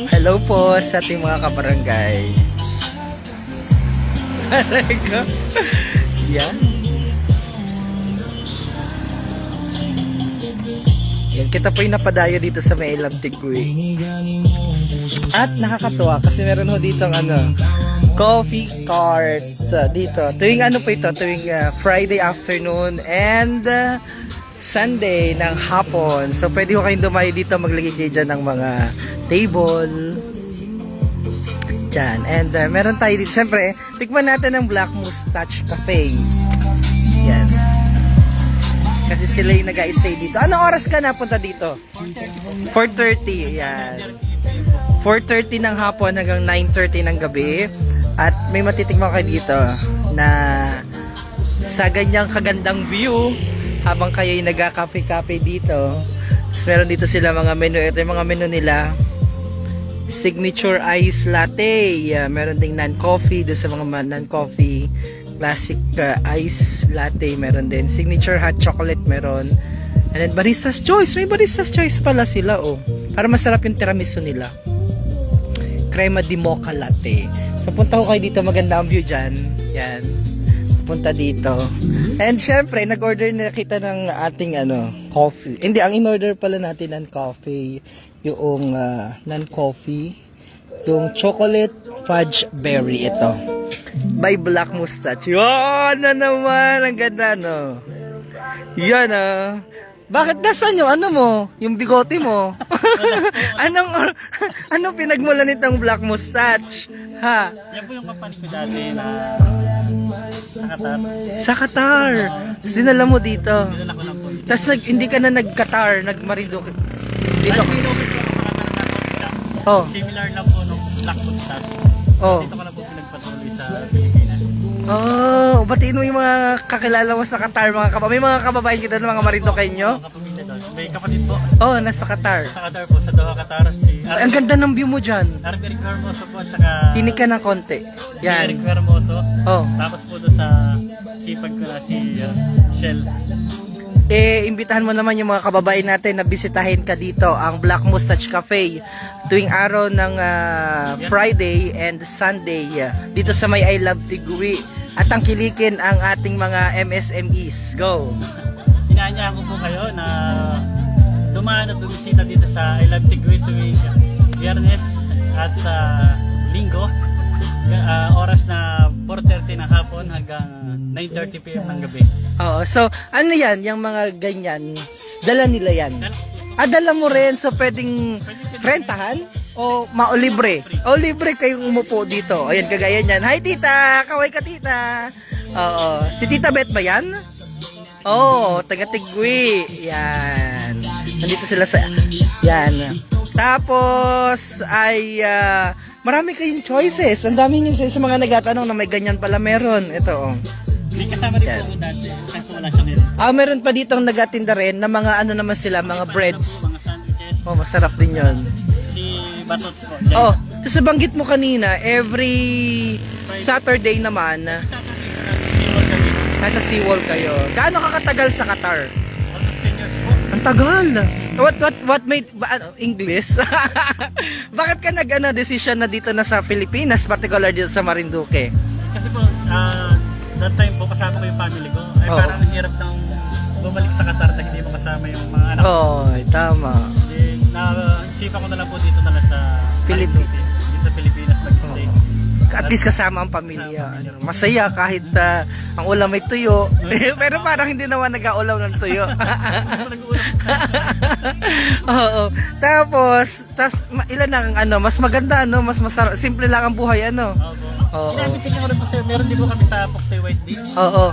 Hello po sa ating mga kabarangay. Talaga? Yan. Yan, kita po yung napadayo dito sa may Ilam Tigui. At nakakatuwa kasi meron ho dito coffee cart dito. Tuwing ano po ito? Tuwing Friday afternoon and Sunday ng hapon. So pwede ko kayong dumayo dito, maglagay kayo dyan ng mga table. Dyan. And meron tayo dito. Siyempre, tikman natin ang Black Mustache Cafe. Yan. Kasi sila yung nag-i-stay dito. Anong oras ka napunta dito? 4:30. Yan. 4:30 ng hapon hanggang 9:30 ng gabi. At may matitikman kayo dito na sa ganyang kagandang view habang kayo'y nagka-cafe-cafe dito. Tapos meron dito sila mga menu. Ito yung mga menu nila. Signature ice latte. Meron ding non-coffee. Doon sa mga non-coffee. Classic ice latte. Meron din. Signature hot chocolate meron. And then barista's choice. May barista's choice pala sila. Oh. Para masarap yung tiramisu nila. Crema di mocha latte. So punta ko kayo dito. Maganda ang view dyan. Yan. Punta dito. And syempre, nag-order na kita ng ating coffee. Hindi, ang in-order pala natin ng coffee, yung non-coffee, yung chocolate fudge berry ito. By Black Mustache. Yun na naman. Ang ganda, no? Yan, Bakit nasan yung mo? Yung bigote mo? Anong pinagmula nitong Black Mustache? Ha? Yan po yung company ko dati na sa Qatar. Sa Qatar. Tapos dinala mo dito. Dinala ko lang po. Tapos hindi ka na nag-Qatar, nag-Marinduque. Dito. Ay, pinupit ko sa Qatar na coffee. Oh. Similar lang po nung Black Mustache. Oh. Dito ko na po pinagpatuloy sa Pilipinas. Oh, batiin mo yung mga kakilala mo sa Qatar, may mga kababayan kita ng mga Marinduqueño. Kapamilya doon. May kapatid po. Oh, nasa Qatar. Sa Qatar po, sa Doha, Qatar. Si Ay, ang ganda ng view mo dyan. Eric Hermoso po at saka Tinig ka ng konti. Eric Yan. Hermoso. Oh. Tapos po doon sa sipag ko na si Shell. Imbitahan mo naman yung mga kababayan natin na bisitahin ka dito, ang Black Mustache Cafe, tuwing araw ng Friday and Sunday, dito sa may I Love Tigui. At tangkilikin ang ating mga MSMEs. Go! Inaanyahan ko po kayo na dumaan at bumisita dito sa I Love Tigui tuwing Biyernes at Linggo. Oras na 4:30 ng hapon hanggang 9:30 PM ng gabi. Oo, so ano yan, yung mga ganyan, dala nila yan? Dala mo rin, so pwedeng rentahan o libre? O libre kayong umupo dito. Ayan, kagaya niyan. Hi tita, kaway ka tita. Oo, si Tita Beth ba yan? Oo, taga Tigui. Yan. Nandito sila sa, yan. Tapos ay marami kayong choices. Ang dami nyo sa mga nagatanong na may ganyan pala meron. Ito, May kasama rin po ako dati, kaso wala siya ngayon. meron pa ditong nagatinda rin na mga naman sila, mga breads. Mga sandwiches, Oh, masarap din yon. si Batots po. Oh, tapos banggit mo kanina, every Saturday naman, nasa SeaWorld kayo. Gaano kakatagal sa Qatar? Almost 10 years po. Ang tagal. What made English? Bakit ka decision na dito na sa Pilipinas, particular dito sa Marinduque? Kasi po, that time po kasama ko yung family ko. Ay Oo. parang ang hirap nang bumalik sa Qatar na hindi mo kasama yung mga anak ko. Oh, tama. Naisipan ko na lang po dito na lang sa Pilipinas. Dito sa Pilipinas mag-stay. At least kasama ang pamilya. Masaya kahit ang ulam ay tuyo. Pero parang hindi naman nag-aulaw ng tuyo. Oo. Tapos ilan ang mas maganda mas masarap, simple lang ang buhay Oo. Inabitin ko rin po sa'yo, meron din po kami sa Puktoy White Beach. Oo.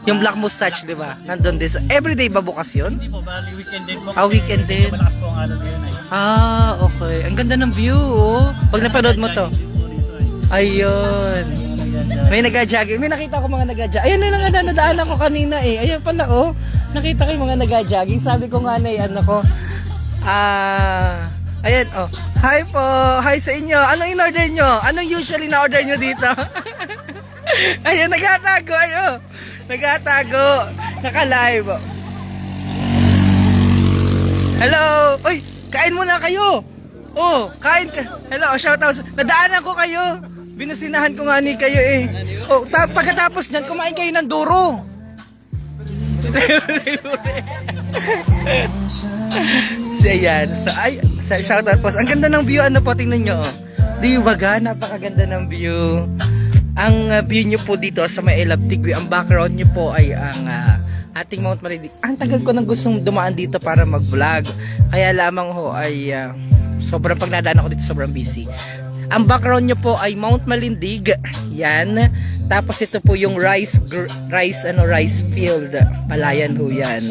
Yung Black Mustache, di ba? Nandun din. Everyday ba bukas yun? Hindi po, bali weekend din po. Weekend din. Malakas po ang araw ngayon ay. Okay. Ang ganda ng view, oh. Pag napanood mo to. Ayun. May nag-jogging. May nakita ko mga nag-jogging. Ayun na nga nadaanan ko kanina eh. Ayun pala, oh. Nakita ko yung mga nag-jogging. Sabi ko nga na ayan, oh. Hi po. Hi sa inyo. Anong in-order nyo? Anong usually na-order nyo dito? Ayun, nagtatago. Ayun. Nagtatago. Naka-live. Hello. Uy, kain muna kayo. Oh, kain ka. Hello, shout out. Nadaanan ko kayo. Binusinahan ko nga ni kayo eh. Oh, pagkatapos niyan, kumain kayo ng duro. So, ayan. So, shout out po. Ang ganda ng view. Ano po, tingnan nyo. Oh. Di ba ga? Napakaganda ng view. Ang view nyo po dito sa may Elab Tigwi, ang background nyo po ay ang ating Mount Marindig. Ang tagal ko nang gustong dumaan dito para mag-vlog. Kaya lamang ho ay sobrang pag nadaan ako dito, sobrang busy. Ang background nyo po ay Mount Malindig. Yan. Tapos ito po yung rice field. Palayan ho yan.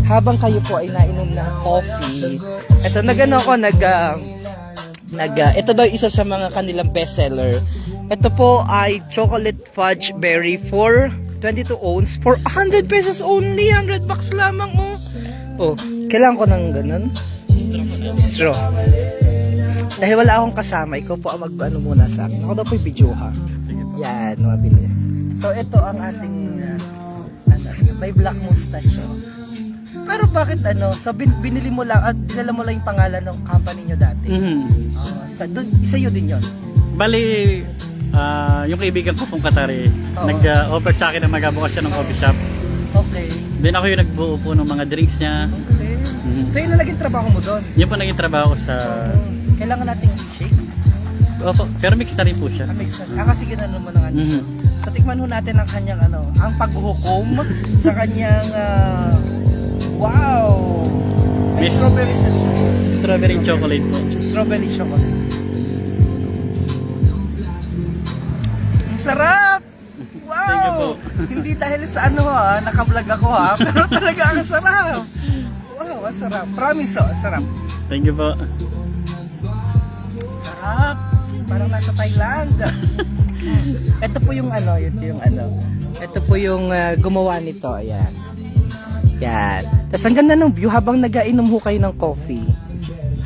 Habang kayo po ay nainom ng coffee. Ito, ito daw isa sa mga kanilang bestseller. Ito po ay chocolate fudge berry for 22 ounce for 100 pesos only. 100 bucks lamang oh. Oh, kailangan ko ng ganun. Straw. Dahil wala akong kasama, ikaw po ang mag-ano muna sa akin. Ako daw po yung video ha. Yan, mabilis. So ito ang ating may black mustache oh. Pero bakit so binili mo lang at dinala mo lang yung pangalan ng company nyo dati? Isa yun din yun. Bali, yung kaibigan ko pong Katari, nag-offer sa akin na magabukas siya ng coffee shop. Okay. Then ako yung nagbuo po ng mga drinks niya. Okay. So yun na naging trabaho mo doon? Yun po naging trabaho sa... Kailangan nating i-shake? Opo, pero mix na rin po siya. Mix na. Kasi ginanon mo na nga. So tikman ho natin ang kanyang ang paghuhukom sa kanyang wow! May strawberry sa dito. Strawberry chocolate po. Strawberry chocolate. Ang sarap! Wow! Thank you po. Hindi dahil sa naka-vlog ako pero talaga ang sarap! Wow, ang sarap. Promise ang sarap. Thank you po. Sarap! Parang nasa Thailand. Ito po yung Ito po yung gumawa nito. Ayan. Yan. Tapos ang ganda ng view habang nag-ainom ho kayo ng coffee.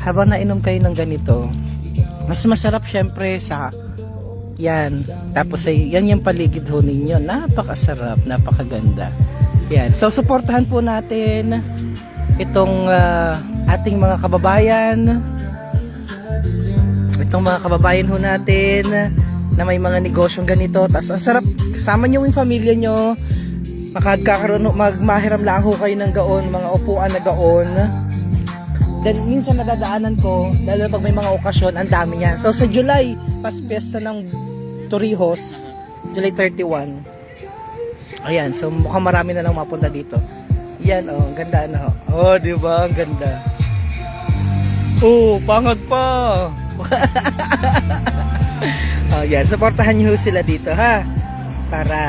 Habang nainom kayo ng ganito. Mas masarap syempre sa yan. Tapos yan yung paligid ho ninyo. Napakasarap, napakaganda. Yan. So suportahan po natin itong ating mga kababayan. Itong mga kababayan ho natin na may mga negosyong ganito. Tapos ang sarap kasama nyo yung pamilya nyo. Magmahiram lang ho kayo ng gaon, mga upuan na gaon. Then minsan nadadaanan ko, lalo pag may mga okasyon, ang dami niya. So sa July, paspesa ng Torrijos, July 31. Ayan, so mukhang marami na lang mapunta dito. Yan ang ganda di ba? Ang ganda. Pangag pa. Yan, supportahan niyo sila dito ha. Para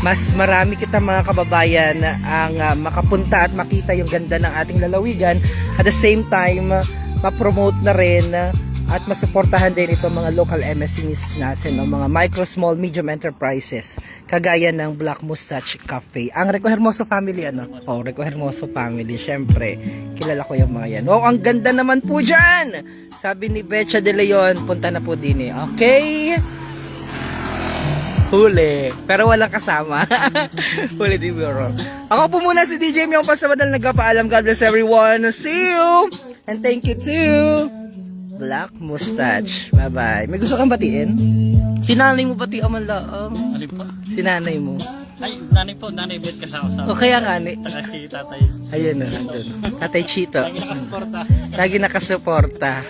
mas marami kita mga kababayan ang makapunta at makita yung ganda ng ating lalawigan. At the same time, ma-promote na rin at masuportahan din itong mga local MSMEs natin, mga micro, small, medium enterprises kagaya ng Black Mustache Cafe. Ang Rico Hermoso family, Rico Hermoso family, syempre kilala ko yung mga yan. Ang ganda naman po dyan! Sabi ni Betcha de Leon, punta na po din okay? Huli. Pero walang kasama. Huli di biro. Ako po muna si DJ Myong Pasamadal nagpapaalam. God bless everyone. See you! And thank you to Black Mustache. Bye-bye. May gusto kang batiin? Si nanay mo pati man lang. Ano po? Si nanay mo. Ay, nanay po. Nanay bet kasama. O kaya nga ni. Taka si tatay. Ayun na. Tatay Chito. Lagi nakasuporta. Lagi nakasuporta.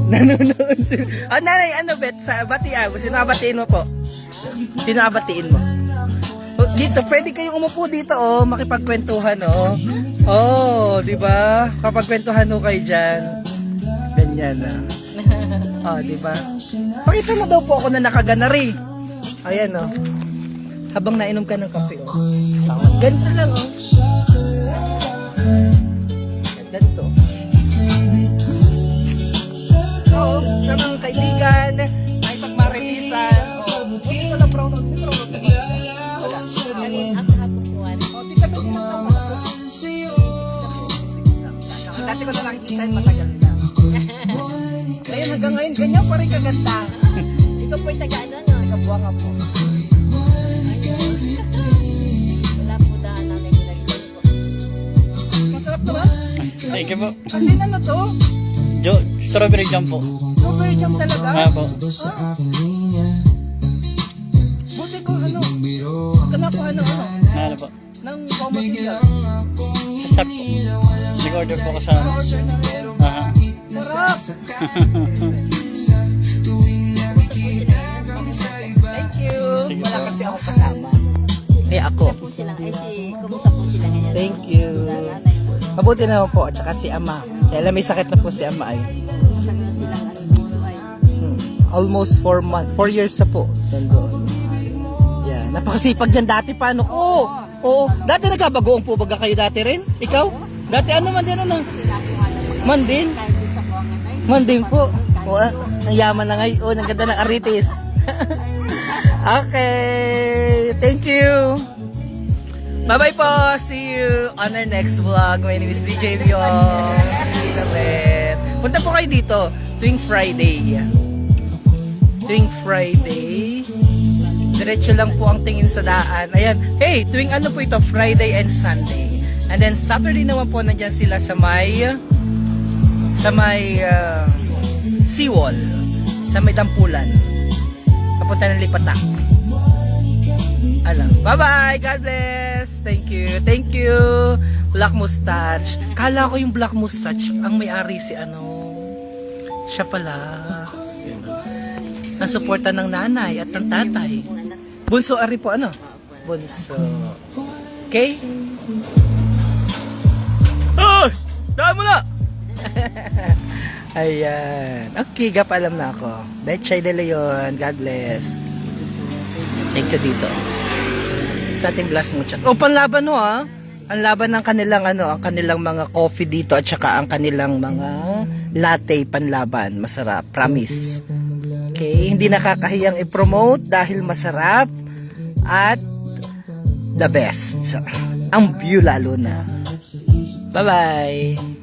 Nanonood sila. Nanay, bet? Batian. Sino abatiin mo po? Sino abatiin mo? Dito, pwede kayong umupo dito, makipagkwentuhan, di ba? Kapag kwentuhan kayo dyan. Ganyan, di ba? Pakita mo daw po ako na nakaganari. Ayan, habang nainom ka ng kape, ganito lang, ganito. Sa mga kaibigan, ay pagmarilisan. Dito lang brown out. Wala. Tita, dati ko na nakikita yung matagal na. Ngayon, hanggang ngayon, ganyan pa rin kaganda. Ito po yung taga-ano, Nakabuha ka po. wala po daan namin nilagay po. Masarap naman. Thank you po. Kasi to? Strawberry jam po. Strawberry jam talaga? Ah po. Buti ko ano? Kana ko ano? Ano po? Nang raw material. Sa shop po. Nag-order po ko sa... Order na rin. Aha. Sarap! Thank you! Sige Wala po. kasi ako kasama. Eh ako. Po silang, kumusta po sila ngayon? Thank you. Nanay po. Mabuti naman po. At saka si Ama. Kaya alam, may sakit na po si Ama ay. Kumusta po silang dito ay? Almost 4 months. 4 years na po. Nandoon. Yeah. Napakasipag dyan dati. Paano ko? Oo. Dati nagkabagoong po baga kayo dati rin? Ikaw? Dati ano man din ano? Man din? Kahit isa po ang anay. Man din po. O, ang yaman na ngayon. Ang ganda ng aritis. Okay. Thank you. Bye-bye po. See you on our next vlog. My name is DJ Vion. Punta po kayo dito tuwing Friday. Tuwing Friday. Diretso lang po ang tingin sa daan. Ayan. Hey, tuwing ano po ito? Friday and Sunday. And then Saturday naman po nandyan sila sa may seawall. Sa may dampulan. Papunta ng Lipata. Alam. Bye-bye. God bless. Thank you. Thank you. Black Mustache. Kala ko yung Black Mustache ang may-ari si ano. Siya pala. Nasuporta ng nanay at ng tatay. Bunso ari po ano? Bunso. Okay? Oh! Daan mo na! Ayan. Okay, alam na ako. Betchay de Leon. God bless. Thank you dito. Sa ating blast mo chat. Oh, panlaban no ha. Ang laban ng kanilang ano, ang kanilang mga coffee dito at saka ang kanilang mga latte panlaban. Masarap. Promise. Okay, hindi nakakahiyang i-promote dahil masarap at the best. Ang view lalo na. Bye-bye.